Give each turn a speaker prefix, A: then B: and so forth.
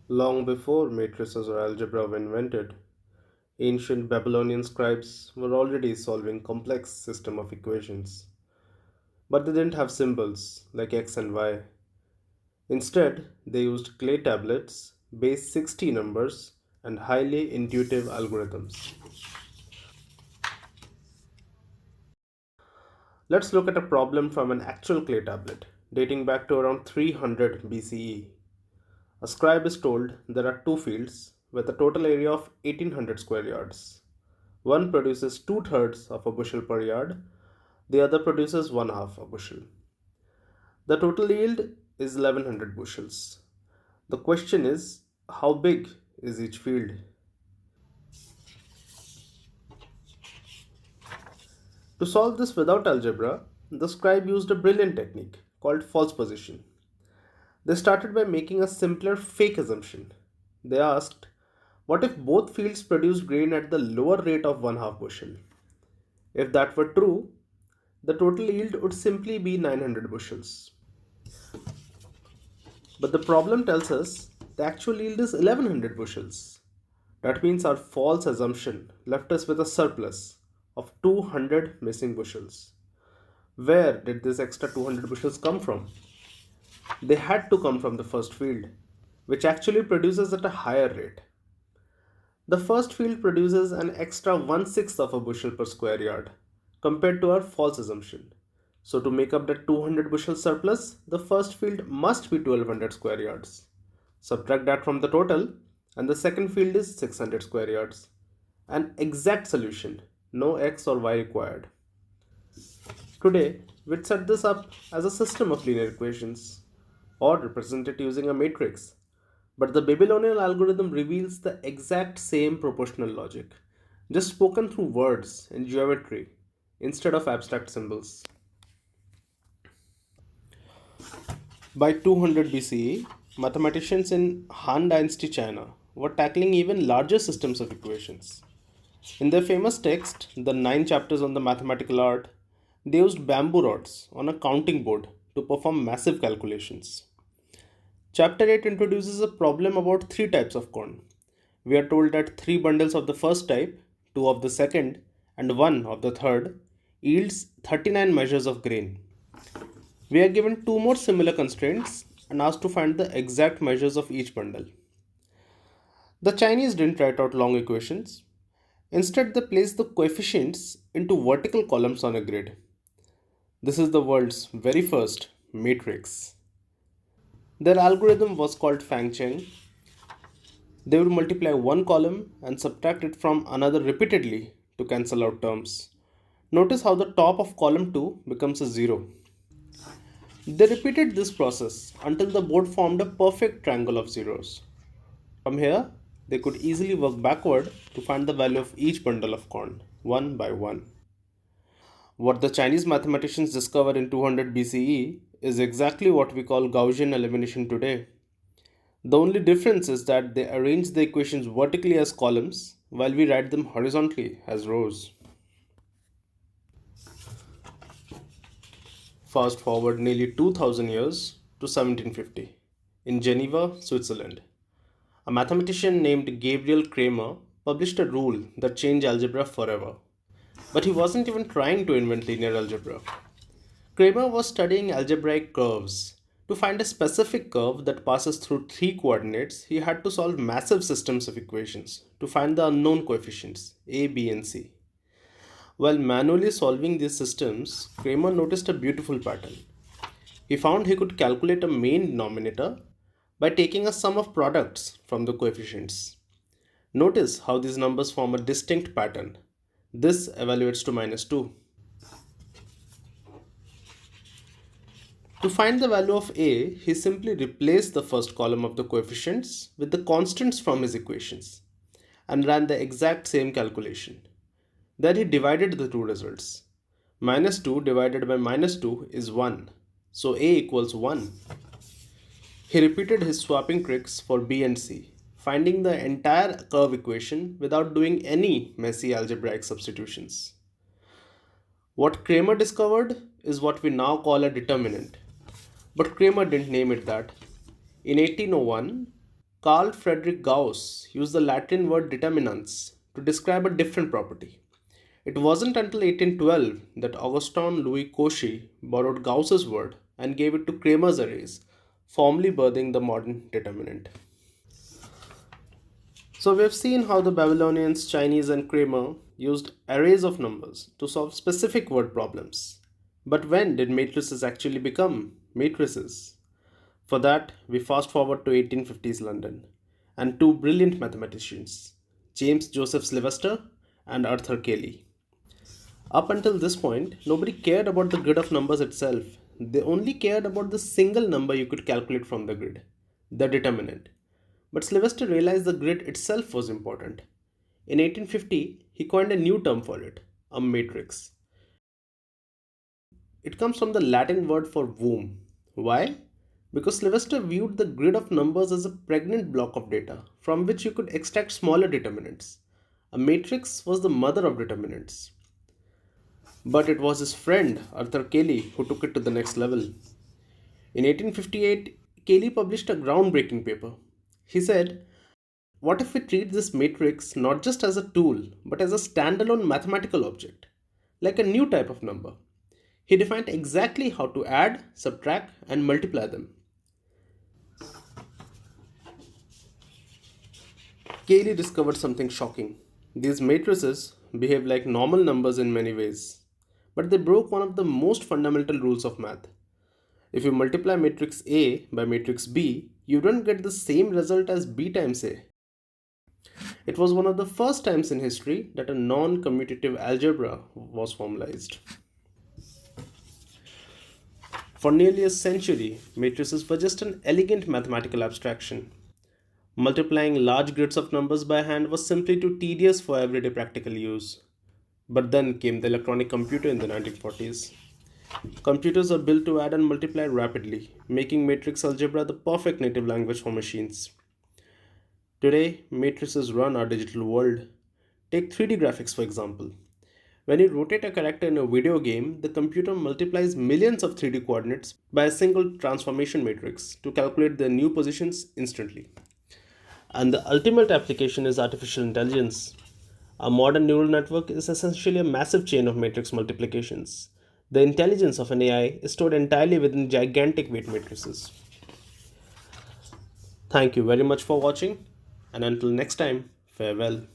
A: Long before matrices or algebra were invented, ancient Babylonian scribes were already solving complex system of equations. But they didn't have symbols like x and y. Instead, they used clay tablets, base 60 numbers, and highly intuitive algorithms. Let's look at a problem from an actual clay tablet dating back to around 300 BCE. A scribe is told there are two fields with a total area of 1800 square yards. One produces two-thirds of a bushel per yard, the other produces one half a bushel. The total yield is 1100 bushels. The question is, how big is each field? To solve this without algebra, the scribe used a brilliant technique called false position. They started by making a simpler fake assumption. They asked, what if both fields produce grain at the lower rate of one half bushel? If that were true, the total yield would simply be 900 bushels. But the problem tells us the actual yield is 1100 bushels. That means our false assumption left us with a surplus of 200 missing bushels. Where did this extra 200 bushels come from? They had to come from the first field, which actually produces at a higher rate. The first field produces an extra 1/6 of a bushel per square yard compared to our false assumption. So to make up that 200 bushel surplus, the first field must be 1200 square yards. Subtract that from the total and the second field is 600 square yards. An exact solution, no x or y required. Today, we'd set this up as a system of linear equations or represent it using a matrix. But the Babylonian algorithm reveals the exact same proportional logic, just spoken through words and geometry instead of abstract symbols. By 200 BCE, mathematicians in Han Dynasty China were tackling even larger systems of equations. In their famous text, the nine chapters on the mathematical art, they used bamboo rods on a counting board to perform massive calculations. Chapter 8 introduces a problem about three types of corn. We are told that three bundles of the first type, two of the second, and one of the third yields 39 measures of grain. We are given two more similar constraints and asked to find the exact measures of each bundle. The Chinese didn't write out long equations. Instead, they placed the coefficients into vertical columns on a grid. This is the world's very first matrix. Their algorithm was called Fangcheng. They would multiply one column and subtract it from another repeatedly to cancel out terms. Notice how the top of column 2 becomes a 0. They repeated this process until the board formed a perfect triangle of zeros. From here, they could easily work backward to find the value of each bundle of corn, one by one. What the Chinese mathematicians discovered in 200 BCE is exactly what we call Gaussian elimination today. The only difference is that they arrange the equations vertically as columns while we write them horizontally as rows. Fast forward nearly 2000 years to 1750 in Geneva, Switzerland. A mathematician named Gabriel Cramer published a rule that changed algebra forever. But he wasn't even trying to invent linear algebra. Cramer was studying algebraic curves. To find a specific curve that passes through three coordinates, he had to solve massive systems of equations to find the unknown coefficients a, b, and c. While manually solving these systems, Cramer noticed a beautiful pattern. He found he could calculate a main denominator by taking a sum of products from the coefficients. Notice how these numbers form a distinct pattern. This evaluates to minus 2. To find the value of a, he simply replaced the first column of the coefficients with the constants from his equations and ran the exact same calculation. Then he divided the two results. Minus 2 divided by minus 2 is 1, so a equals 1. He repeated his swapping tricks for b and c, finding the entire curve equation without doing any messy algebraic substitutions. What Cramer discovered is what we now call a determinant. But Cramer didn't name it that. In 1801, Carl Friedrich Gauss used the Latin word determinants to describe a different property. It wasn't until 1812 that Augustin Louis Cauchy borrowed Gauss's word and gave it to Cramer's arrays, formally birthing the modern determinant. So we have seen how the Babylonians, Chinese, and Cramer used arrays of numbers to solve specific word problems. But when did matrices actually become matrices? For that, we fast forward to 1850s London and two brilliant mathematicians, James Joseph Sylvester and Arthur Cayley. Up until this point, nobody cared about the grid of numbers itself. They only cared about the single number you could calculate from the grid, the determinant. But Sylvester realized the grid itself was important. In 1850, he coined a new term for it, a matrix. It comes from the Latin word for womb. Why? Because Sylvester viewed the grid of numbers as a pregnant block of data from which you could extract smaller determinants. A matrix was the mother of determinants. But it was his friend Arthur Cayley who took it to the next level. In 1858, Cayley published a groundbreaking paper. He said, "What if we treat this matrix not just as a tool, but as a standalone mathematical object, like a new type of number?" He defined exactly how to add, subtract, and multiply them. Cayley discovered something shocking. These matrices behave like normal numbers in many ways, but they broke one of the most fundamental rules of math. If you multiply matrix A by matrix B, you don't get the same result as B times A. It was one of the first times in history that a non commutative algebra was formalized. For nearly a century, matrices were just an elegant mathematical abstraction. Multiplying large grids of numbers by hand was simply too tedious for everyday practical use. But then came the electronic computer in the 1940s. Computers are built to add and multiply rapidly, making matrix algebra the perfect native language for machines. Today, matrices run our digital world. Take 3D graphics for example. When you rotate a character in a video game, the computer multiplies millions of 3D coordinates by a single transformation matrix to calculate their new positions instantly. And the ultimate application is artificial intelligence. A modern neural network is essentially a massive chain of matrix multiplications. The intelligence of an AI is stored entirely within gigantic weight matrices. Thank you very much for watching, and until next time, farewell.